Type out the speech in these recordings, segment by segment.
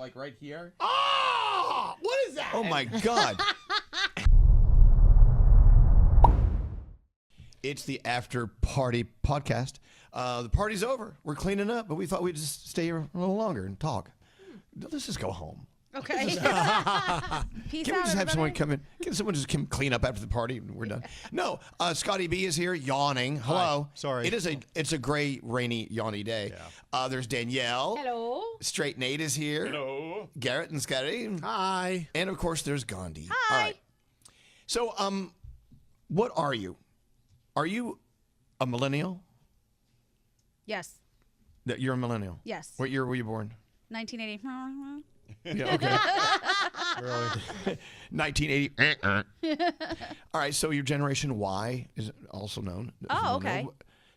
like right here. Oh, what is that? Oh my God. It's the After Party podcast. The party's over. We're cleaning up, but we thought we'd just stay here a little longer and talk. Let's just go home. Okay. Peace Can out, we just have someone come in? Can someone just come clean up after the party and we're done? No. Scotty B is here, yawning. Hello. Hi. Sorry. It's a gray, rainy, yawny day. Yeah. There's Danielle. Hello. Straight Nate is here. Hello. Garrett and Scotty. Hi. And of course, there's Gandhi. Hi. All right. So, what are you? Are you a millennial? Yes. You're a millennial. Yes. What year were you born? 1980. Yeah, okay. 1980. All right, so your Generation Y is also known. Oh, okay.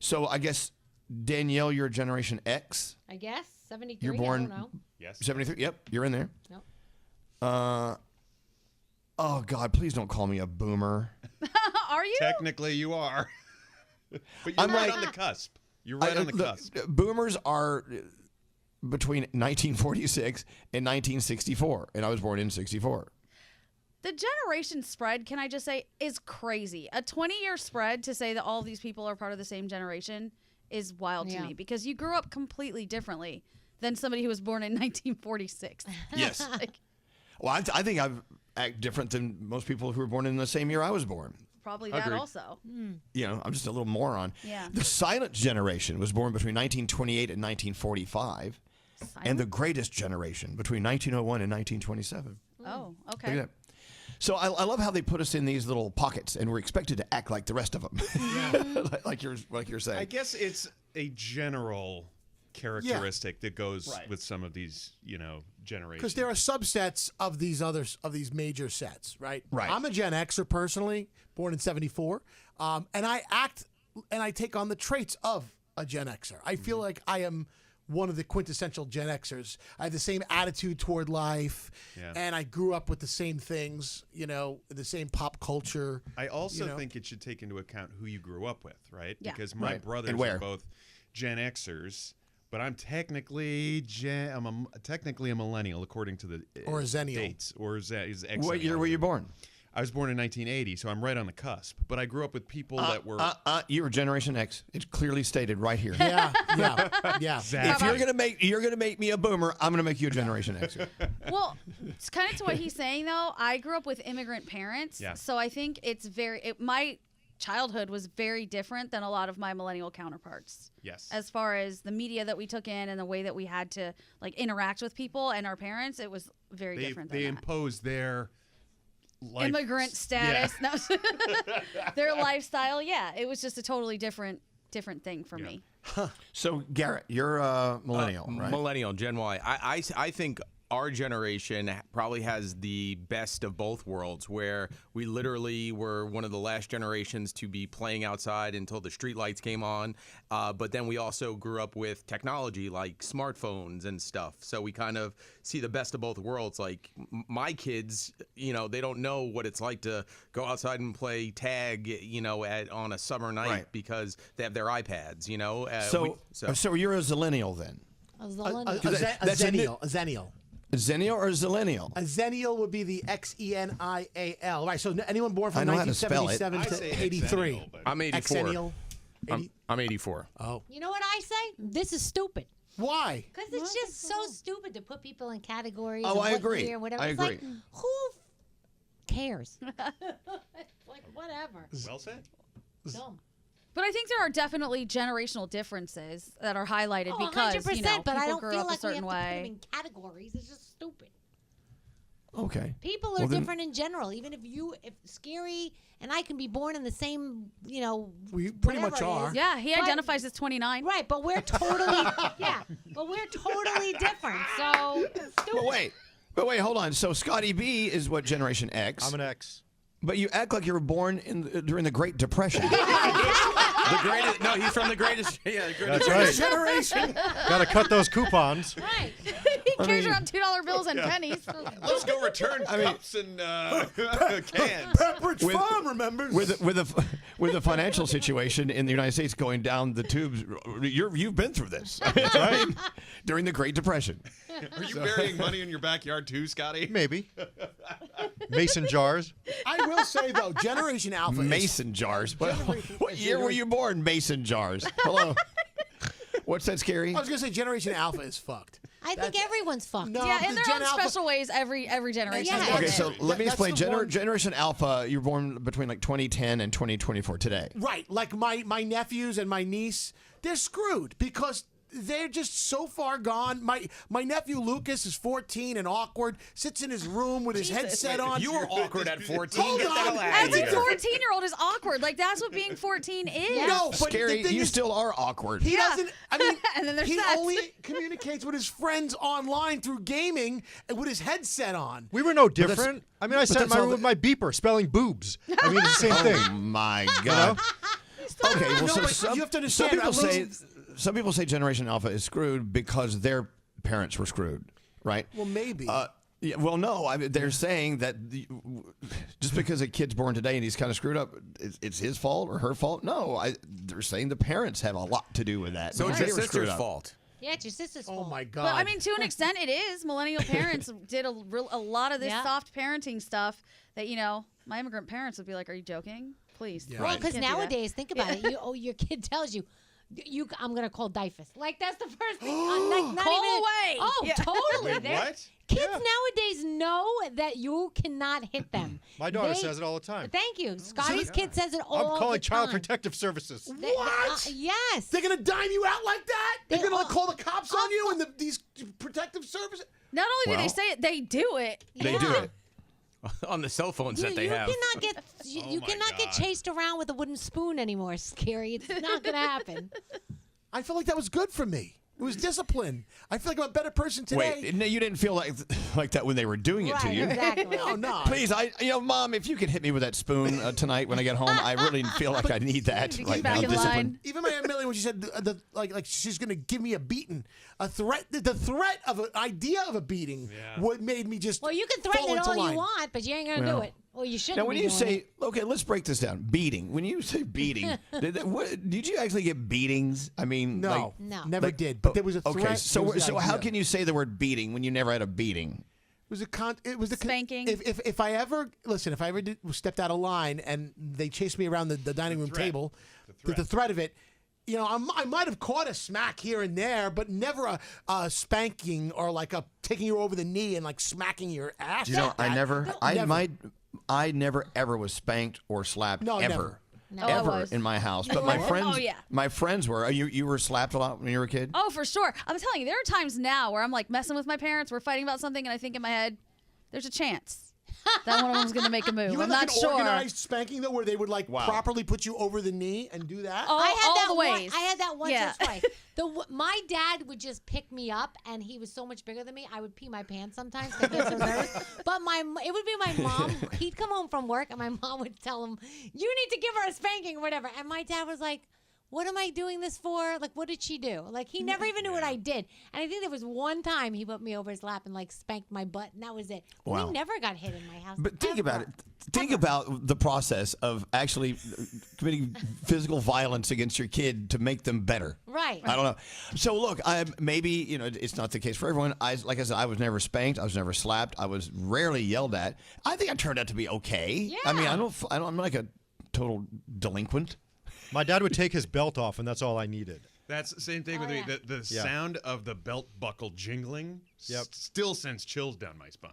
So I guess, Danielle, you're Generation X. I guess 73. You're born. I don't know. Yes. 73. Yep, you're in there. Nope. Oh God, please don't call me a boomer. Are you? Technically, you are. But you're I'm right like- on the cusp. You're right on the cusp. Boomers are between 1946 and 1964, and I was born in 64. The generation spread, can I just say, is crazy. A 20-year spread to say that all of these people are part of the same generation is wild to me because you grew up completely differently than somebody who was born in 1946. Yes. Well, I think I've act different than most people who were born in the same year I was born. Probably that also. You know, I'm just a little moron. Yeah. The silent generation was born between 1928 and 1945. And the greatest generation between 1901 and 1927. Oh, Look okay. at that. So I love how they put us in these little pockets, and we're expected to act like the rest of them, like you're saying. I guess it's a general characteristic that goes with some of these, generations. Because there are subsets of these major sets, right? Right. I'm a Gen Xer personally, born in '74, and I act and I take on the traits of a Gen Xer. I feel like I am one of the quintessential Gen Xers. I have the same attitude toward life, and I grew up with the same things, the same pop culture. I also think it should take into account who you grew up with, right? Yeah. Because my brothers are both Gen Xers, but I'm technically a millennial according to the or a Zennial dates. Or what year were you born? I was born in 1980, so I'm right on the cusp. But I grew up with people that were. You were Generation X. It's clearly stated right here. Yeah. Exactly. If you're gonna make me a boomer, I'm gonna make you a Generation X. Well, it's kind of to what he's saying though. I grew up with immigrant parents, so I think my childhood was very different than a lot of my millennial counterparts. Yes. As far as the media that we took in and the way that we had to interact with people and our parents, it was very different. They imposed their immigrant status, their lifestyle. Yeah, it was just a totally different thing for me. So Garrett, you're a millennial, right? Millennial, Gen Y. I think our generation probably has the best of both worlds, where we literally were one of the last generations to be playing outside until the street lights came on. But then we also grew up with technology like smartphones and stuff. So we kind of see the best of both worlds. Like my kids, they don't know what it's like to go outside and play tag, on a summer night because they have their iPads, So you're a Zillennial then? A Zennial. A Zennial or a Zillennial? A Zennial would be the Xenial. Right, so anyone born from I know how to spell 1977 to 83. I'm 84. Xennial. I'm 84. Oh. You know what I say? This is stupid. Why? Because it's just so stupid to put people in categories. Oh, I what agree. Year, whatever. I it's agree. Like, who cares? Like, whatever. Well said. Dumb. But I think there are definitely generational differences that are highlighted because 100%, but I people don't grew feel up like a certain we have to put them way. in categories. It's just stupid. Okay. People are different in general. Even if Scary and I can be born in the same, we pretty much are. Yeah, he identifies as 29. Right, but we're totally totally different. So stupid. But wait, hold on. So Scotty B is what, Generation X? I'm an X. But you act like you were born during the Great Depression. The greatest. No, he's from the greatest. Yeah, That's right. Generation. Got to cut those coupons. Right. He carries around $2 bills and pennies. Let's go return cups and cans. Pepperidge Farm remembers. With the financial situation in the United States going down the tubes, you've been through this, right? During the Great Depression. Are you burying money in your backyard too, Scotty? Maybe. Mason jars. I will say though, Generation Alpha. Mason jars. What year were you born? Mason jars. Hello. What's that, Scary? I was gonna say Generation Alpha is fucked. I think everyone's fucked. No, Yeah, in the their own Gen Alpha- special ways, every generation. Yeah. has Okay, it. so let me That's explain. the one- Generation Alpha, you're born between like 2010 and 2024 today. Right, like my nephews and my niece, they're screwed because they're just so far gone. My nephew Lucas is 14 and awkward, sits in his room with his headset on. You were awkward at 14. Hold Get the hell on. out of Every here. 14-year-old is awkward. Like, that's what being 14 is. No, but Scary, the thing you is, still are awkward. he doesn't. I mean, And then there's he sex. only communicates with his friends online through gaming and with his headset on. We were no different. I mean, I sat in that's my all room with my beeper spelling boobs. I mean, it's the same thing. Oh my God. Okay, well, No, so but some, you have to some understand, people I say lose- some people say Generation Alpha is screwed because their parents were screwed, right? Well, maybe. Yeah, well, no. I mean, they're saying that just because a kid's born today and he's kind of screwed up, it's his fault or her fault. No, they're saying the parents have a lot to do with that. So it's They your were screwed sister's up. fault. Yeah, it's your sister's Oh fault. my God. But I mean, to an extent, it is. Millennial parents did a lot of this Yeah. soft parenting stuff that, my immigrant parents would be like, "Are you joking? Please." Yeah. Well, You because can't do that." nowadays, think about it. Your kid tells you, I'm gonna call DIFUS. Like that's the first thing. Not Call even, away. Oh, Yeah. totally. Wait, They're- what? Kids nowadays know that you cannot hit them. My daughter They- says it all the time. Thank you. Scotty's kid says it all I'm the calling Child time. Protective Services. What? Yes. They're gonna dime you out like that? They're They gonna are- call the cops on you and these protective services? Not only do Well, they say it, they do it. They do Yeah. it. On the cell phones that they you have. cannot get you my cannot get God. chased around with a wooden spoon anymore. Scary. It's not gonna happen. I feel like that was good for me. It was discipline. I feel like I'm a better person today. Wait, no, you didn't feel like that when they were doing it to Right, you. exactly. No, no. Please, Mom, if you could hit me with that spoon tonight when I get home, I really feel like I need that Get right back now. in Discipline. line. Even my Aunt Millie, when she said like she's gonna give me a beating, the threat of an idea of a beating, what made me just Well, you can fall threaten it into all line. you want, but you ain't gonna do it. Well, you shouldn't. Now, when be you doing say, it. okay, let's break this down. Beating. When you say beating, did you actually get beatings? I mean, No, No. never did. But there was a threat. Okay, so there was the how idea. can you say the word beating when you never had a beating? It was a Spanking. If I ever stepped out of line and they chased me around the dining room threat. table, the threat of it, I might have caught a smack here and there, but never a spanking or like a taking you over the knee and like smacking your ass. like I that. never, No, I never ever was spanked or slapped No, ever. never. No. Oh, I Ever was. in my house, but my friends, Oh, yeah. my friends were. You were slapped a lot when you were a kid. Oh, for sure. I'm telling you, there are times now where I'm like messing with my parents. We're fighting about something, and I think in my head, there's a chance that one of them's gonna make a move. You I'm had like not an sure. organized spanking though, where they would like properly put you over the knee and do that. All, I had all that the one- ways. I had that once Yeah. or twice. My dad would just pick me up, and he was so much bigger than me. I would pee my pants sometimes because I was so nervous. But it would be my mom. He'd come home from work, and my mom would tell him, "You need to give her a spanking or whatever." And my dad was like, "What am I doing this for? Like, what did she do?" Like, he never even knew what I did. And I think there was one time he put me over his lap and like spanked my butt, and that was it. Wow. We never got hit in my house. But think about it. ever. Think about the process of actually committing physical violence against your kid to make them better. Right. I don't know. So look, maybe it's not the case for everyone. Like I said, I was never spanked. I was never slapped. I was rarely yelled at. I think I turned out to be okay. I mean, Yeah. I'm not like a total delinquent. My dad would take his belt off, and that's all I needed. That's the same thing with me. yeah. The Yeah. sound of the belt buckle jingling still sends chills down my spine.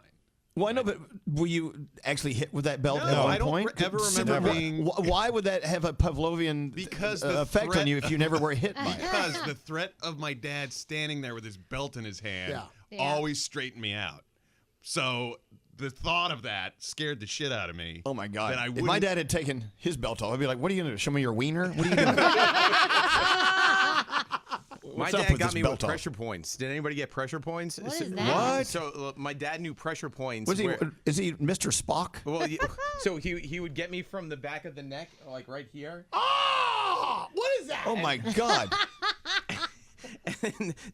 Well, I know, but were you actually hit with that belt No, at one I don't point? ever remember being- Why would that have a Pavlovian Because the effect on threat- you if you never were hit by it? Because the threat of my dad standing there with his belt in his hand Yeah. always straightened me out. So the thought of that scared the shit out of me. Oh my God! That I If my wouldn't- dad had taken his belt off, I'd be like, "What are you gonna do? Show me your wiener? What are you doing?" My up dad with got this me belt with off? pressure points. Did anybody get pressure points? What is So- that? What? So my dad knew pressure points. Was he? where- Is he Mr. Spock? Well, so he would get me from the back of the neck, like right here. Oh, what is that? Oh my God!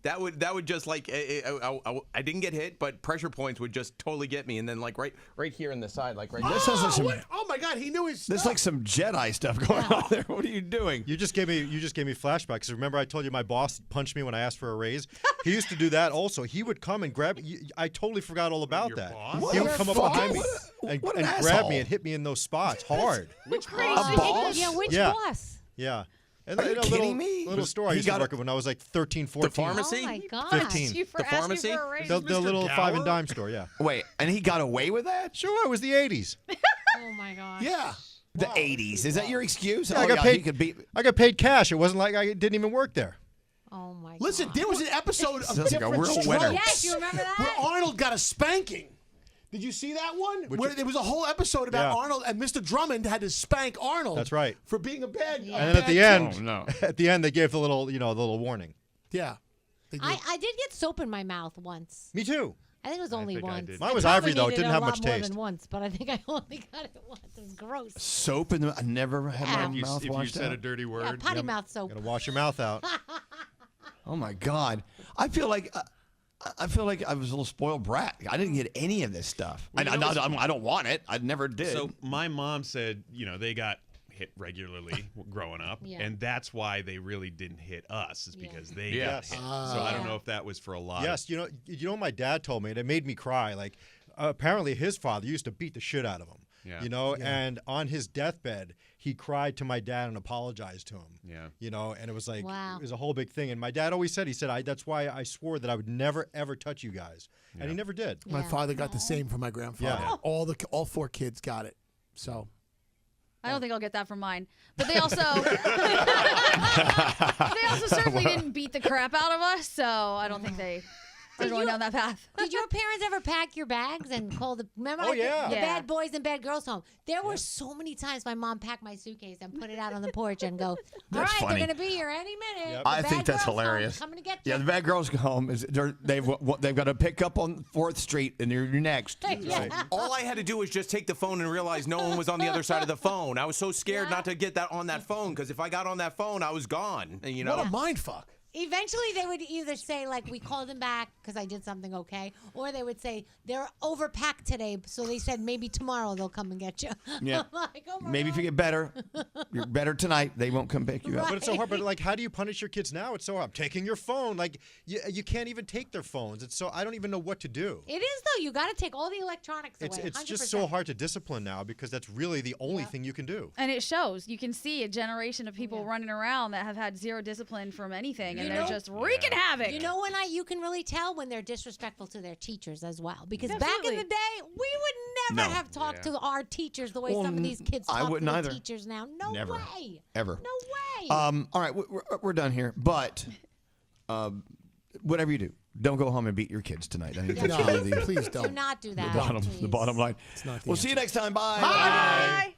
that would just like I didn't get hit, but pressure points would just totally get me, and then like right here in the side, like right. This sounds like some. Oh my God, he knew his This stuff. like some Jedi stuff going on there. What are you doing? You just gave me flashbacks. Because remember, I told you my boss punched me when I asked for a raise. He used to do that also. He would come and grab. I totally forgot all about Your that. boss? He would come up behind me and What an grab asshole. me and hit me in those spots hard. Which Crazy. boss? Yeah, which Yeah. boss? Yeah. And Are you a kidding me? little store I He used to got work at when I was like 13, 14. The pharmacy? Oh my God. 15. You for The asking pharmacy? for a raise. The Mr. little Gower? 5 and dime store, yeah. Wait, and he got away with that? Sure, it was the 80s. Oh my God. Yeah. The 80s. Is that your excuse? Yeah, oh, I got yeah, paid. he could beat. I got paid cash. It wasn't like I didn't even work there. Oh my God. Listen, there was an episode of Sounds like a Different real Strokes winner. Yes, you remember that? where Arnold got a spanking. Did you see that one? Where there was a whole episode about Yeah. Arnold and Mr. Drummond had to spank Arnold. That's right. For being a bad. Yeah. a And then at bad the kid. end, Oh, no. at the end, they gave the little, the little warning. Yeah. They did. I did get soap in my mouth once. Me too. I think it was only think I once. did. Mine was I ivory, though. It probably didn't needed have a much lot more taste. than once, but I think I only got it once. It was gross. Soap in the. I never had my Ow. mouth If you washed said out. a dirty word, Yeah, potty mouth soap. Gotta wash your mouth out. Oh my God! I feel like I was a little spoiled brat. I didn't get any of this stuff. Well, you know I don't want it. I never did. So my mom said, they got hit regularly growing up, Yeah. and that's why they really didn't hit us, is because they Yes. got hit. So I don't know if that was for a lot. Yes, you know what my dad told me, and it made me cry. Like, apparently his father used to beat the shit out of him. Yeah. And on his deathbed, he cried to my dad and apologized to him. Yeah. And it was like, Wow. it was a whole big thing. And my dad always said, that's why I swore that I would never, ever touch you guys. And he never did. My Yeah. father got the same from my grandfather. Yeah. All 4 kids got it. So. I don't think I'll get that from mine. But they also certainly didn't beat the crap out of us, so I don't think they're going down that path. Did your parents ever pack your bags and call remember Oh, yeah. the Yeah. bad boys and bad girls home? There were so many times my mom packed my suitcase and put it out on the porch and go, all right, funny. they're going to be here any minute. Yep. The I bad think that's girls home, hilarious. coming to get you. Yeah, the bad girls go home. They've got to pick up on 4th Street, and you're next. Yeah. All I had to do was just take the phone and realize no one was on the other side of the phone. I was so scared Yeah. not to get that on that phone, because if I got on that phone, I was gone. And, What a mind fuck. Eventually, they would either say, like, we called them back because I did something okay, or they would say, they're overpacked today, so they said maybe tomorrow they'll come and get you. Yeah. I'm like, oh my Maybe if you God. get better, you're better tonight. They won't come pick you up. But it's so hard. But like, how do you punish your kids now? It's so hard. I'm taking your phone. Like, you can't even take their phones. It's so I don't even know what to do. It is, though. You got to take all the electronics away. It's just 100%. so hard to discipline now because that's really the only thing you can do. And it shows. You can see a generation of people running around that have had zero discipline from anything, and they're just wreaking havoc. You know when you can really tell when they're disrespectful to their teachers as well. Because back Absolutely. in the day, we would never have talked to our teachers the way some of these kids I talk to wouldn't their either. teachers now. No Never. way. Ever. No way. All right, we're done here. But whatever you do, don't go home and beat your kids tonight. I think that's No, really please Do don't. not do that. the bottom please. line. It's not the We'll see you answer. next time. Bye. Bye.